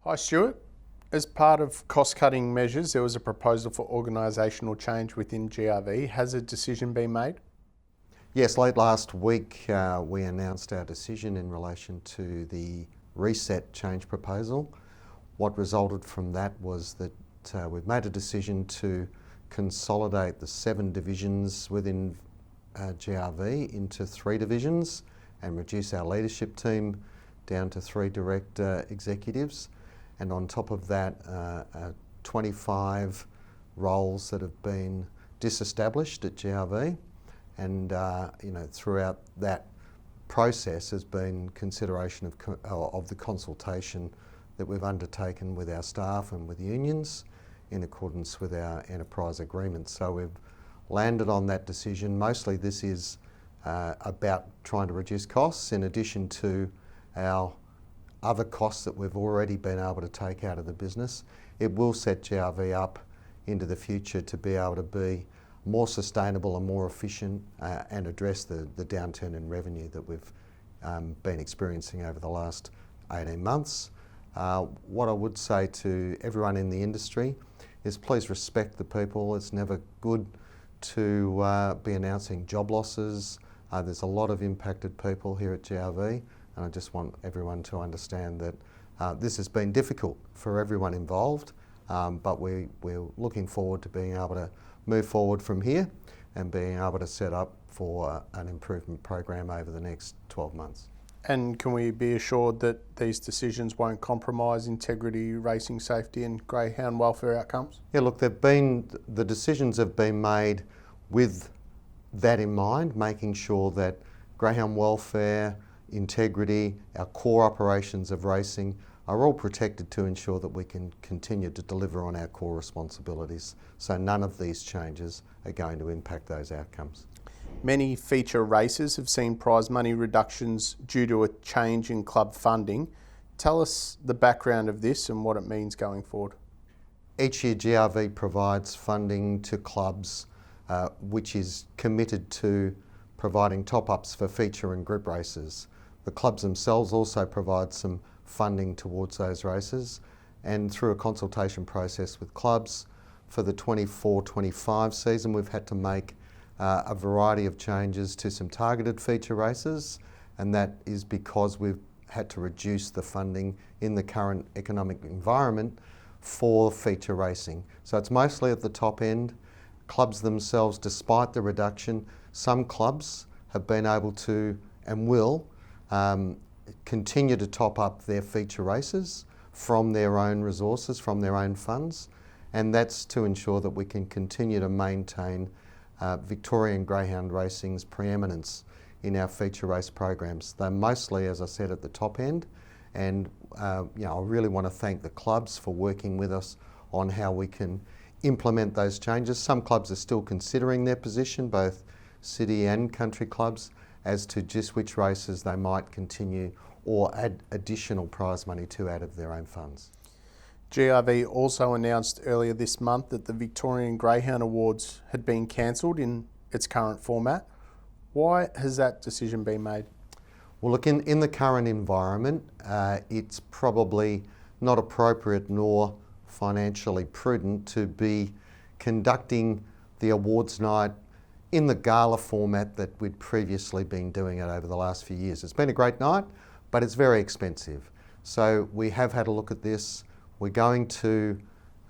Hi Stuart. As part of cost-cutting measures, there was a proposal for organisational change within GRV. Has a decision been made? Yes, late last week we announced our decision in relation to the reset change proposal. What resulted from that was that we've made a decision to consolidate the 7 divisions within GRV into 3 divisions and reduce our leadership team down to 3 direct executives. And on top of that, 25 roles that have been disestablished at GRV. And throughout that process has been consideration of the consultation that we've undertaken with our staff and with unions in accordance with our enterprise agreement. So we've landed on that decision. Mostly this is about trying to reduce costs in addition to our other costs that we've already been able to take out of the business. It will set GRV up into the future to be able to be more sustainable and more efficient and address the downturn in revenue that we've been experiencing over the last 18 months. What I would say to everyone in the industry is please respect the people. It's never good to be announcing job losses. There's a lot of impacted people here at GRV, and I just want everyone to understand that this has been difficult for everyone involved, but we're looking forward to being able to move forward from here and being able to set up for an improvement program over the next 12 months. And can we be assured that these decisions won't compromise integrity, racing safety and greyhound welfare outcomes? Yeah, look, the decisions have been made with that in mind, making sure that greyhound welfare, integrity, our core operations of racing are all protected to ensure that we can continue to deliver on our core responsibilities. So none of these changes are going to impact those outcomes. Many feature races have seen prize money reductions due to a change in club funding. Tell us the background of this and what it means going forward. Each year GRV provides funding to clubs which is committed to providing top-ups for feature and group races. The clubs themselves also provide some funding towards those races, and through a consultation process with clubs for the 24-25 season we've had to make a variety of changes to some targeted feature races, and that is because we've had to reduce the funding in the current economic environment for feature racing. So it's mostly at the top end. Clubs themselves, despite the reduction, some clubs have been able to and will continue to top up their feature races from their own resources, from their own funds, and that's to ensure that we can continue to maintain Victorian greyhound racing's preeminence in our feature race programs. They're mostly, as I said, at the top end, and I really want to thank the clubs for working with us on how we can implement those changes. Some clubs are still considering their position, both city and country clubs, as to just which races they might continue or add additional prize money to out of their own funds. GRV also announced earlier this month that the Victorian Greyhound Awards had been cancelled in its current format. Why has that decision been made? Well, look, in the current environment, it's probably not appropriate nor financially prudent to be conducting the awards night in the gala format that we'd previously been doing it over the last few years. It's been a great night, but it's very expensive. So we have had a look at this. We're going to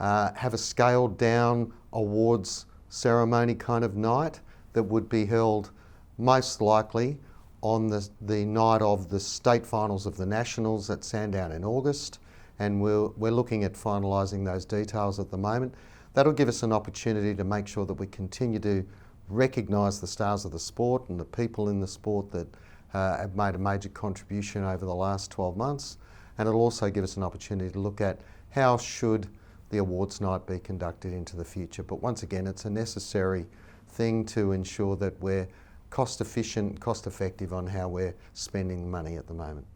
have a scaled down awards ceremony kind of night that would be held most likely on the night of the state finals of the Nationals at Sandown in August, and we're looking at finalising those details at the moment. That'll give us an opportunity to make sure that we continue to recognise the stars of the sport and the people in the sport that have made a major contribution over the last 12 months. And it'll also give us an opportunity to look at how should the awards night be conducted into the future. But once again, it's a necessary thing to ensure that we're cost efficient, cost effective on how we're spending money at the moment.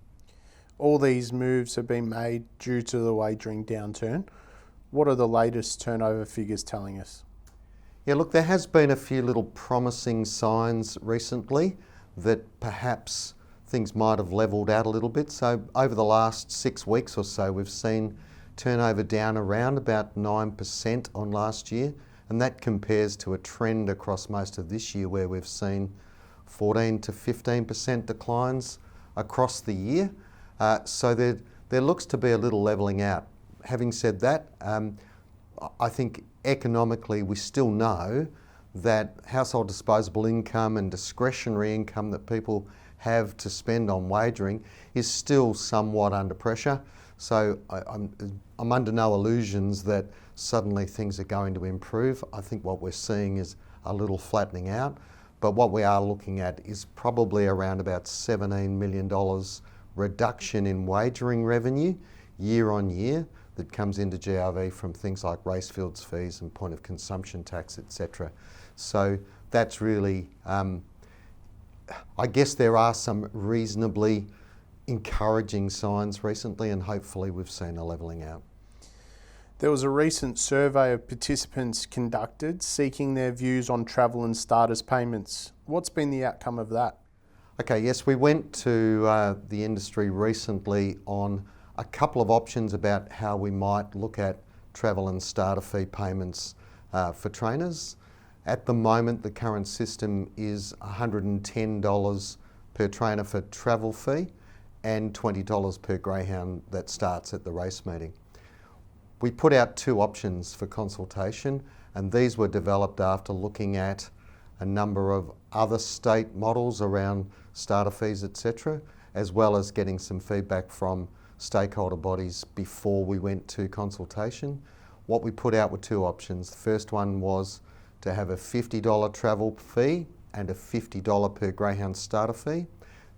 All these moves have been made due to the wagering downturn. What are the latest turnover figures telling us? Yeah, look, there has been a few little promising signs recently that perhaps things might have levelled out a little bit. So over the last 6 weeks or so, we've seen turnover down around about 9% on last year, and that compares to a trend across most of this year where we've seen 14 to 15% declines across the year. So there looks to be a little levelling out. Having said that, I think economically we still know that household disposable income and discretionary income that people have to spend on wagering is still somewhat under pressure. So I'm under no illusions that suddenly things are going to improve. I think what we're seeing is a little flattening out, but what we are looking at is probably around about $17 million reduction in wagering revenue year on year that comes into GRV from things like racefields fees and point of consumption tax, etc. So that's really, I guess there are some reasonably encouraging signs recently, and hopefully we've seen a levelling out. There was a recent survey of participants conducted seeking their views on travel and starters payments. What's been the outcome of that? Okay, yes, we went to the industry recently on a couple of options about how we might look at travel and starter fee payments for trainers. At the moment, the current system is $110 per trainer for travel fee and $20 per greyhound that starts at the race meeting. We put out two options for consultation, and these were developed after looking at a number of other state models around starter fees, etc., as well as getting some feedback from stakeholder bodies before we went to consultation. What we put out were two options. The first one was to have a $50 travel fee and a $50 per greyhound starter fee.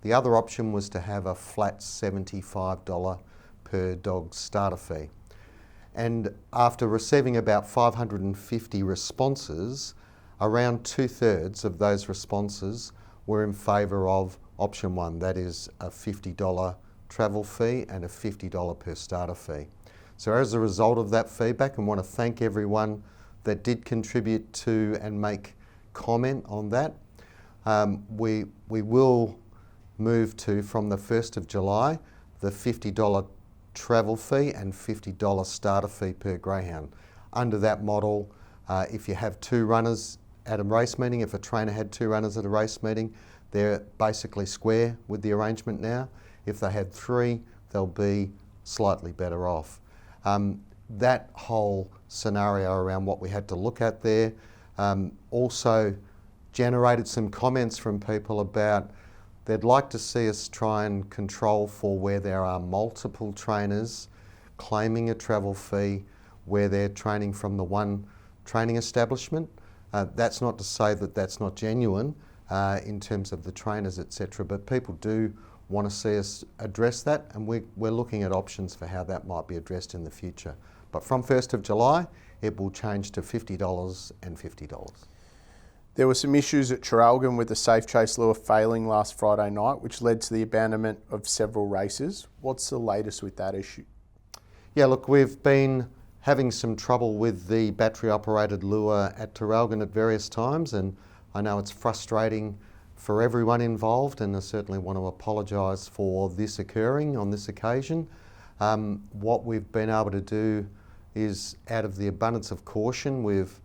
The other option was to have a flat $75 per dog starter fee. And after receiving about 550 responses, around 2/3 of those responses were in favour of option one, that is a $50 travel fee and a $50 per starter fee. So as a result of that feedback, I want to thank everyone that did contribute to and make comment on that. We will move to, from the 1st of July, the $50 travel fee and $50 starter fee per greyhound. Under that model, if you have two runners at a race meeting, if a trainer had two runners at a race meeting, they're basically square with the arrangement now. If they had three, they'll be slightly better off. That whole scenario around what we had to look at there also generated some comments from people about they'd like to see us try and control for where there are multiple trainers claiming a travel fee where they're training from the one training establishment. That's not to say that that's not genuine in terms of the trainers, etc., but people do want to see us address that, and we're looking at options for how that might be addressed in the future. But from 1st of July, it will change to $50 and $50. There were some issues at Traralgon with the Safe Chase lure failing last Friday night, which led to the abandonment of several races. What's the latest with that issue? Yeah, look, we've been having some trouble with the battery-operated lure at Traralgon at various times, and I know it's frustrating for everyone involved, and I certainly want to apologise for this occurring on this occasion. What we've been able to do is, out of the abundance of caution, we've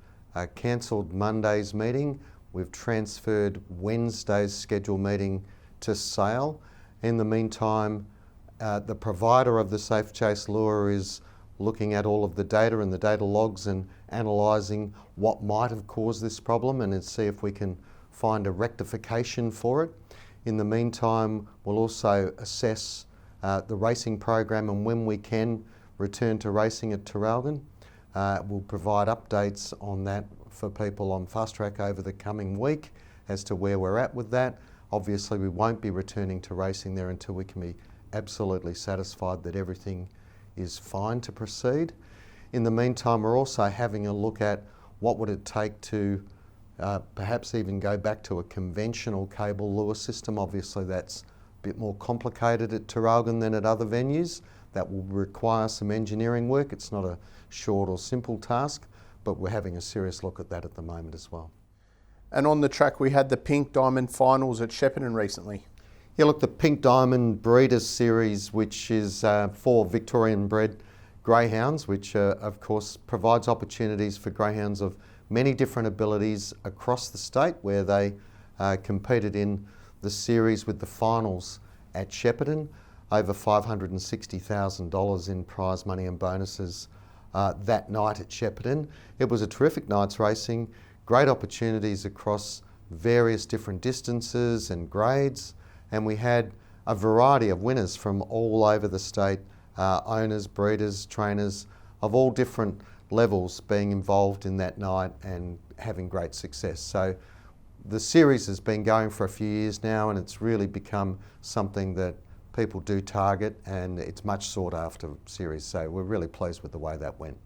cancelled Monday's meeting. We've transferred Wednesday's scheduled meeting to Sale. In the meantime, the provider of the Safe Chase lure is looking at all of the data and the data logs and analysing what might have caused this problem and see if we can find a rectification for it. In the meantime, we'll also assess the racing program, and when we can return to racing at Traralgon, we'll provide updates on that for people on Fast Track over the coming week as to where we're at with that. Obviously, we won't be returning to racing there until we can be absolutely satisfied that everything is fine to proceed. In the meantime, we're also having a look at what would it take to perhaps even go back to a conventional cable lure system. Obviously, that's a bit more complicated at Traralgon than at other venues. That will require some engineering work. It's not a short or simple task, but we're having a serious look at that at the moment as well. And on the track, we had the Pink Diamond Finals at Shepparton recently. Yeah, look, the Pink Diamond Breeders Series, which is for Victorian bred greyhounds, which of course provides opportunities for greyhounds of many different abilities across the state, where they competed in the series with the finals at Shepparton, over $560,000 in prize money and bonuses that night at Shepparton. It was a terrific night's racing, great opportunities across various different distances and grades, and we had a variety of winners from all over the state, owners, breeders, trainers of all different levels being involved in that night and having great success. So the series has been going for a few years now, and it's really become something that people do target, and it's much sought after series. So we're really pleased with the way that went.